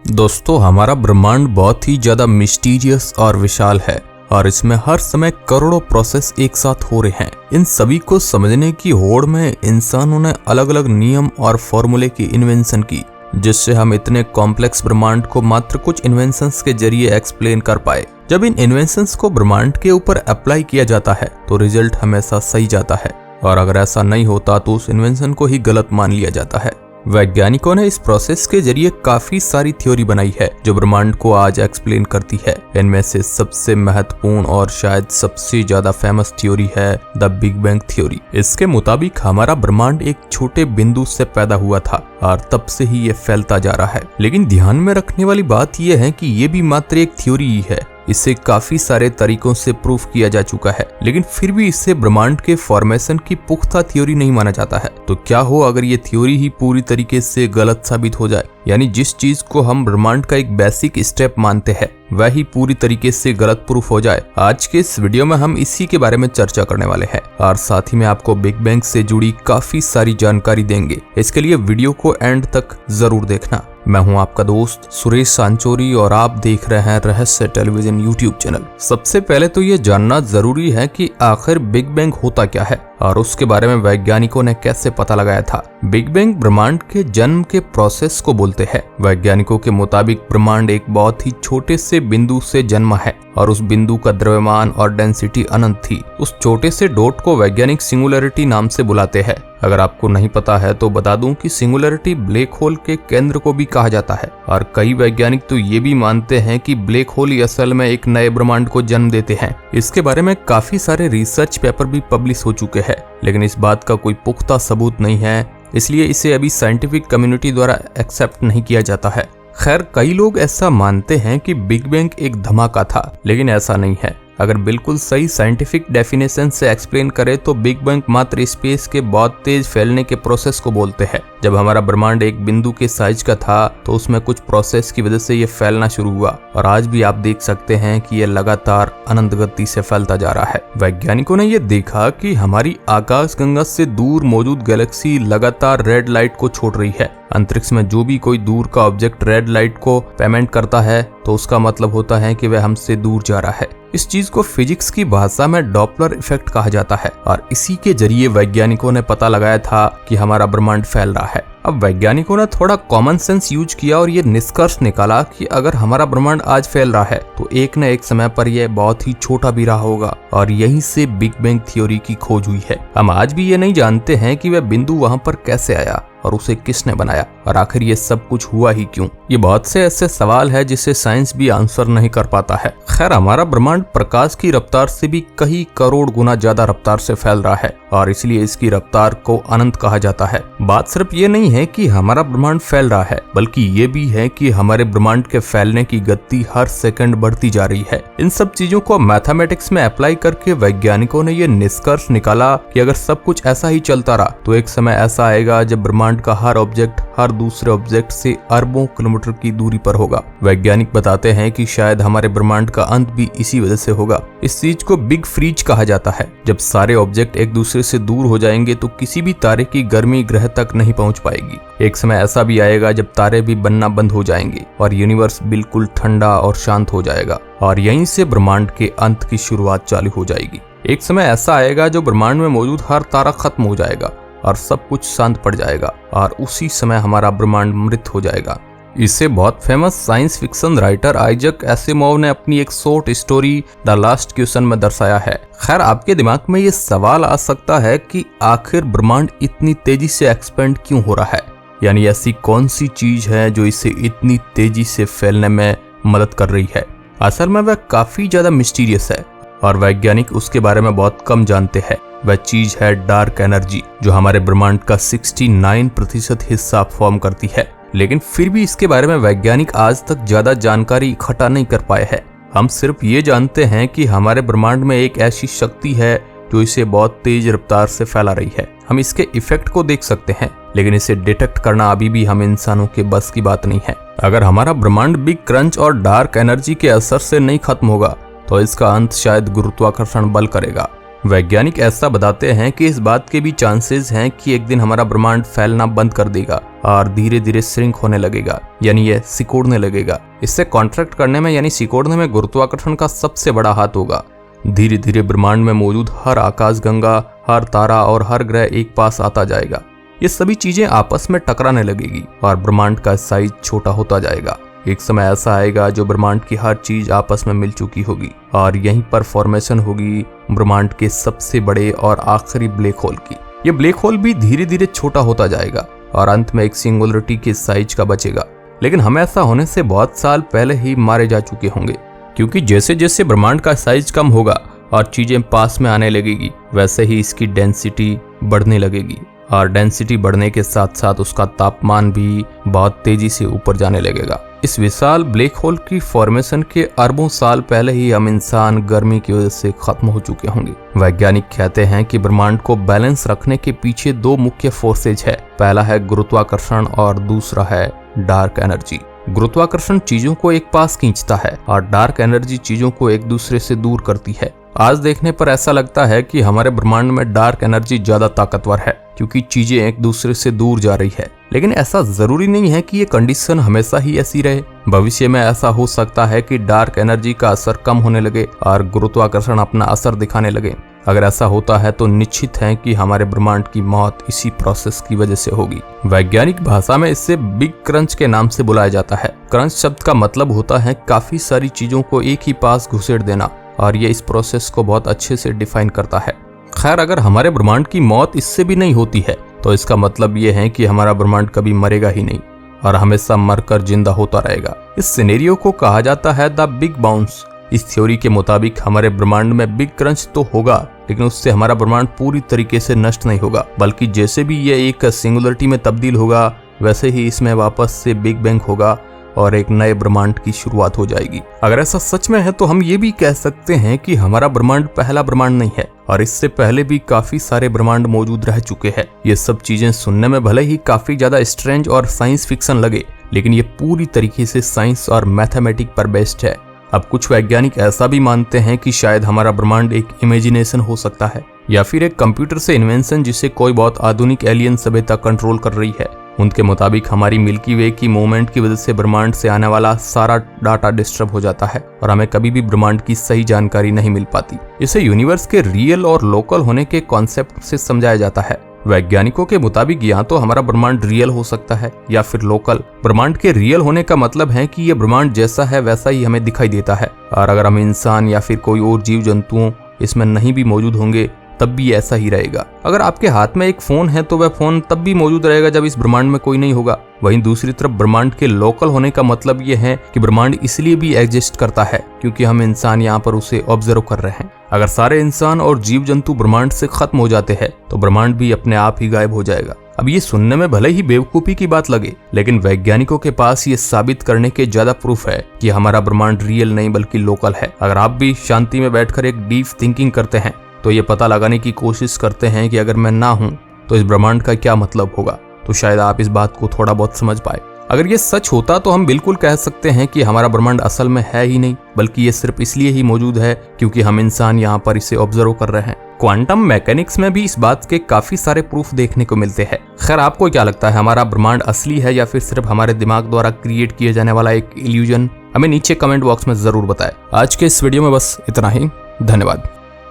दोस्तों, हमारा ब्रह्मांड बहुत ही ज्यादा मिस्टीरियस और विशाल है और इसमें हर समय करोड़ों प्रोसेस एक साथ हो रहे हैं। इन सभी को समझने की होड़ में इंसानों ने अलग अलग नियम और फॉर्मूले की इन्वेंशन की, जिससे हम इतने कॉम्प्लेक्स ब्रह्मांड को मात्र कुछ इन्वेंशंस के जरिए एक्सप्लेन कर पाए। जब इन इन्वेंशंस को ब्रह्मांड के ऊपर अप्लाई किया जाता है तो रिजल्ट हमेशा सही जाता है, और अगर ऐसा नहीं होता तो उस इन्वेंशन को ही गलत मान लिया जाता है। वैज्ञानिकों ने इस प्रोसेस के जरिए काफी सारी थ्योरी बनाई है जो ब्रह्मांड को आज एक्सप्लेन करती है। इनमें से सबसे महत्वपूर्ण और शायद सबसे ज्यादा फेमस थ्योरी है द बिग बैंग थ्योरी। इसके मुताबिक हमारा ब्रह्मांड एक छोटे बिंदु से पैदा हुआ था और तब से ही ये फैलता जा रहा है। लेकिन ध्यान में रखने वाली बात यह है कि ये भी मात्र एक थ्योरी ही है। इसे काफी सारे तरीकों से प्रूफ किया जा चुका है, लेकिन फिर भी इसे ब्रह्मांड के फॉर्मेशन की पुख्ता थ्योरी नहीं माना जाता है। तो क्या हो अगर ये थ्योरी ही पूरी तरीके से गलत साबित हो जाए, यानी जिस चीज को हम ब्रह्मांड का एक बेसिक स्टेप मानते हैं वह ही पूरी तरीके से गलत प्रूफ हो जाए। आज के इस वीडियो में हम इसी के बारे में चर्चा करने वाले हैं और साथ ही में आपको बिग बैंग से जुड़ी काफी सारी जानकारी देंगे। इसके लिए वीडियो को एंड तक जरूर देखना। मैं हूं आपका दोस्त सुरेश सांचोरी और आप देख रहे हैं रहस्य टेलीविजन यूट्यूब चैनल। सबसे पहले तो ये जानना जरूरी है कि आखिर बिग बैंग होता क्या है और उसके बारे में वैज्ञानिकों ने कैसे पता लगाया था। बिग बैंग ब्रह्मांड के जन्म के प्रोसेस को बोलते हैं। वैज्ञानिकों के मुताबिक ब्रह्मांड एक बहुत ही छोटे से बिंदु से जन्मा है और उस बिंदु का द्रव्यमान और डेंसिटी अनंत थी। उस छोटे से डॉट को वैज्ञानिक सिंगुलरिटी नाम से बुलाते हैं। अगर आपको नहीं पता है तो बता दूं कि सिंगुलरिटी ब्लैक होल के केंद्र को भी कहा जाता है, और कई वैज्ञानिक तो ये भी मानते हैं कि ब्लैक होल ही असल में एक नए ब्रह्मांड को जन्म देते हैं। इसके बारे में काफी सारे रिसर्च पेपर भी पब्लिश हो चुके हैं, लेकिन इस बात का कोई पुख्ता सबूत नहीं है, इसलिए इसे अभी साइंटिफिक कम्युनिटी द्वारा एक्सेप्ट नहीं किया जाता है। खैर, कई लोग ऐसा मानते हैं कि बिग बैंग एक धमाका था, लेकिन ऐसा नहीं है। अगर बिल्कुल सही साइंटिफिक डेफिनेशन से एक्सप्लेन करें तो बिग बैंग मात्र स्पेस के बहुत तेज फैलने के प्रोसेस को बोलते हैं। जब हमारा ब्रह्मांड एक बिंदु के साइज का था तो उसमें कुछ प्रोसेस की वजह से ये फैलना शुरू हुआ, और आज भी आप देख सकते हैं कि ये लगातार अनंत गति से फैलता जा रहा है। वैज्ञानिकों ने ये देखा कि हमारी आकाशगंगा से दूर मौजूद गैलेक्सी लगातार रेड लाइट को छोड़ रही है। अंतरिक्ष में जो भी कोई दूर का ऑब्जेक्ट रेड लाइट को पेमेंट करता है तो उसका मतलब होता है कि वह हमसे दूर जा रहा है। इस चीज को फिजिक्स की भाषा में डॉपलर इफेक्ट कहा जाता है, और इसी के जरिए वैज्ञानिकों ने पता लगाया था कि हमारा ब्रह्मांड फैल रहा है। अब वैज्ञानिकों ने थोड़ा कॉमन सेंस यूज किया और ये निष्कर्ष निकाला कि अगर हमारा ब्रह्मांड आज फैल रहा है तो एक न एक समय पर यह बहुत ही छोटा भी रहा होगा, और यहीं से बिग बैंग थ्योरी की खोज हुई है। हम आज भी ये नहीं जानते हैं कि वह बिंदु वहां पर कैसे आया और उसे किसने बनाया, और आखिर ये सब कुछ हुआ ही क्यों। ये बहुत से ऐसे सवाल है जिसे साइंस भी आंसर नहीं कर पाता है। खैर, हमारा ब्रह्मांड प्रकाश की रफ्तार से भी कई करोड़ गुना ज्यादा रफ्तार से फैल रहा है, और इसलिए इसकी रफ्तार को अनंत कहा जाता है। बात सिर्फ ये नहीं है कि हमारा ब्रह्मांड फैल रहा है, बल्कि ये भी है कि हमारे ब्रह्मांड के फैलने की गति हर सेकंड बढ़ती जा रही है। इन सब चीजों को मैथमेटिक्स में अप्लाई करके वैज्ञानिकों ने ये निष्कर्ष निकाला कि अगर सब कुछ ऐसा ही चलता रहा तो एक समय ऐसा आएगा जब ब्रह्मांड का हर ऑब्जेक्ट हर दूसरे ऑब्जेक्ट से अरबों किलोमीटर की दूरी पर होगा। वैज्ञानिक बताते हैं कि शायद हमारे ब्रह्मांड का अंत भी इसी वजह से होगा। इस चीज को बिग फ्रीज कहा जाता है। जब सारे ऑब्जेक्ट एक दूसरे से दूर हो जाएंगे तो किसी भी तारे की गर्मी ग्रह तक नहीं पहुंच पाएगी। एक समय ऐसा भी आएगा जब तारे भी बनना बंद हो जाएंगे और यूनिवर्स बिल्कुल ठंडा और शांत हो जाएगा, और यहीं से ब्रह्मांड के अंत की शुरुआत चालू हो जाएगी। एक समय ऐसा आएगा जो ब्रह्मांड में मौजूद हर तारा खत्म हो जाएगा और सब कुछ शांत पड़ जाएगा, और उसी समय हमारा ब्रह्मांड मृत हो जाएगा। इसे बहुत famous science fiction writer Isaac Asimov ने अपनी एक short story the last question में दर्शाया है। खैर, आपके दिमाग में ये सवाल आ सकता है कि आखिर ब्रह्मांड इतनी तेजी से एक्सपेंड क्यों हो रहा है, यानी ऐसी कौन सी चीज है जो इसे इतनी तेजी से फैलने में मदद कर रही है। असल में वह काफी ज्यादा मिस्टीरियस है और वैज्ञानिक उसके बारे में बहुत कम जानते हैं। वह चीज है डार्क एनर्जी, जो हमारे ब्रह्मांड का 69% हिस्सा फॉर्म करती है। लेकिन फिर भी इसके बारे में वैज्ञानिक आज तक ज्यादा जानकारी इकट्ठा नहीं कर पाए हैं। हम सिर्फ ये जानते हैं कि हमारे ब्रह्मांड में एक ऐसी शक्ति है जो इसे बहुत तेज रफ्तार से फैला रही है। हम इसके इफेक्ट को देख सकते हैं, लेकिन इसे डिटेक्ट करना अभी भी हम इंसानों के बस की बात नहीं है। अगर हमारा ब्रह्मांड बिग क्रंच और डार्क एनर्जी के असर से नहीं खत्म होगा तो इसका अंत शायद गुरुत्वाकर्षण बल करेगा, वैज्ञानिक ऐसा बताते हैं कि इस बात के भी चांसेस हैं कि एक दिन हमारा ब्रह्मांड फैलना बंद कर देगा और धीरे धीरे श्रिंक होने लगेगा, यानी ये सिकुड़ने लगेगा। इससे कॉन्ट्रैक्ट करने में यानी सिकुड़ने में गुरुत्वाकर्षण का सबसे बड़ा हाथ होगा। धीरे धीरे ब्रह्मांड में मौजूद हर आकाशगंगा, हर तारा और हर ग्रह एक पास आता जाएगा। ये सभी चीजें आपस में टकराने लगेगी और ब्रह्मांड का साइज छोटा होता जाएगा। एक समय ऐसा आएगा जो ब्रह्मांड की हर चीज आपस में मिल चुकी होगी और यहीं पर फॉर्मेशन होगी ब्रह्मांड के सबसे बड़े और आखिरी ब्लैक होल की। ये ब्लैक होल भी धीरे धीरे छोटा होता जाएगा और अंत में एक सिंगुलरिटी के साइज का बचेगा। लेकिन हम ऐसा होने से बहुत साल पहले ही मारे जा चुके होंगे, क्योंकि जैसे जैसे ब्रह्मांड का साइज कम होगा और चीजें पास में आने लगेगी, वैसे ही इसकी डेंसिटी बढ़ने लगेगी और डेंसिटी बढ़ने के साथ साथ उसका तापमान भी बहुत तेजी से ऊपर जाने लगेगा। इस विशाल ब्लैक होल की फॉर्मेशन के अरबों साल पहले ही हम इंसान गर्मी की वजह से खत्म हो चुके होंगे। वैज्ञानिक कहते हैं कि ब्रह्मांड को बैलेंस रखने के पीछे दो मुख्य फोर्सेज है। पहला है गुरुत्वाकर्षण और दूसरा है डार्क एनर्जी। गुरुत्वाकर्षण चीजों को एक पास खींचता है और डार्क एनर्जी चीजों को एक दूसरे से दूर करती है। आज देखने पर ऐसा लगता है कि हमारे ब्रह्मांड में डार्क एनर्जी ज्यादा ताकतवर है, क्योंकि चीजें एक दूसरे से दूर जा रही है। लेकिन ऐसा जरूरी नहीं है कि ये कंडीशन हमेशा ही ऐसी रहे। भविष्य में ऐसा हो सकता है कि डार्क एनर्जी का असर कम होने लगे और गुरुत्वाकर्षण अपना असर दिखाने लगे। अगर ऐसा होता है तो निश्चित है कि हमारे ब्रह्मांड की मौत इसी प्रोसेस की वजह से होगी। वैज्ञानिक भाषा में इसे बिग क्रंच के नाम से बुलाया जाता है। क्रंच शब्द का मतलब होता है काफी सारी चीजों को एक ही पास घुसेड़ देना, और ये इस प्रोसेस को बहुत अच्छे से डिफाइन करता है। खैर, अगर हमारे ब्रह्मांड की मौत इससे भी नहीं होती है तो इसका मतलब ये है कि हमारा ब्रह्मांड कभी मरेगा ही नहीं और हमेशा मरकर जिंदा होता रहेगा। इस सिनेरियो को कहा जाता है द बिग बाउंस। इस थ्योरी के मुताबिक हमारे ब्रह्मांड में बिग क्रंच तो होगा, लेकिन उससे हमारा ब्रह्मांड पूरी तरीके से नष्ट नहीं होगा, बल्कि जैसे भी ये एक सिंगुलरिटी में तब्दील होगा वैसे ही इसमें वापस से बिग बैंग होगा और एक नए ब्रह्मांड की शुरुआत हो जाएगी। अगर ऐसा सच में है तो हम ये भी कह सकते हैं कि हमारा ब्रह्मांड पहला ब्रह्मांड नहीं है और इससे पहले भी काफी सारे ब्रह्मांड मौजूद रह चुके हैं। ये सब चीजें सुनने में भले ही काफी ज्यादा स्ट्रेंज और साइंस फिक्शन लगे, लेकिन ये पूरी तरीके से साइंस और मैथमेटिक पर बेस्ड है। अब कुछ वैज्ञानिक ऐसा भी मानते हैं कि शायद हमारा ब्रह्मांड एक इमेजिनेशन हो सकता है या फिर एक कंप्यूटर से इन्वेंशन जिसे कोई बहुत आधुनिक एलियन सभ्यता कंट्रोल कर रही है। उनके मुताबिक हमारी मिल्की वे की मूवमेंट की वजह से ब्रह्मांड से आने वाला सारा डाटा डिस्टर्ब हो जाता है और हमें कभी भी ब्रह्मांड की सही जानकारी नहीं मिल पाती। इसे यूनिवर्स के रियल और लोकल होने के कॉन्सेप्ट से समझाया जाता है। वैज्ञानिकों के मुताबिक या तो हमारा ब्रह्मांड रियल हो सकता है या फिर लोकल। ब्रह्मांड के रियल होने का मतलब है कि ये ब्रह्मांड जैसा है वैसा ही हमें दिखाई देता है, और अगर हम इंसान या फिर कोई और जीव जंतुओं इसमें नहीं भी मौजूद होंगे तब भी ऐसा ही रहेगा। अगर आपके हाथ में एक फोन है तो वह फोन तब भी मौजूद रहेगा जब इस ब्रह्मांड में कोई नहीं होगा। वहीं दूसरी तरफ ब्रह्मांड के लोकल होने का मतलब यह है कि ब्रह्मांड इसलिए भी एग्जिस्ट करता है क्योंकि हम इंसान यहाँ पर उसे ऑब्जर्व कर रहे हैं। अगर सारे इंसान और जीव जंतु ब्रह्मांड से खत्म हो जाते हैं तो ब्रह्मांड भी अपने आप ही गायब हो जाएगा। अब ये सुनने में भले ही बेवकूफी की बात लगे, लेकिन वैज्ञानिकों के पास ये साबित करने के ज्यादा प्रूफ है कि हमारा ब्रह्मांड रियल नहीं बल्कि लोकल है। अगर आप भी शांति में बैठकर एक डीप थिंकिंग करते हैं तो ये पता लगाने की कोशिश करते हैं कि अगर मैं ना हूं तो इस ब्रह्मांड का क्या मतलब होगा, तो शायद आप इस बात को थोड़ा बहुत समझ पाए। अगर ये सच होता तो हम बिल्कुल कह सकते हैं कि हमारा ब्रह्मांड असल में है ही नहीं, बल्कि ये सिर्फ इसलिए ही मौजूद है क्योंकि हम इंसान यहाँ पर इसे ऑब्जर्व कर रहे हैं। क्वांटम मैकेनिक्स में भी इस बात के काफी सारे प्रूफ देखने को मिलते हैं। खैर, आपको क्या लगता है, हमारा ब्रह्मांड असली है या फिर सिर्फ हमारे दिमाग द्वारा क्रिएट किए जाने वाला एक इल्यूजन? हमें नीचे कमेंट बॉक्स में जरूर बताएं। आज के इस वीडियो में बस इतना ही। धन्यवाद।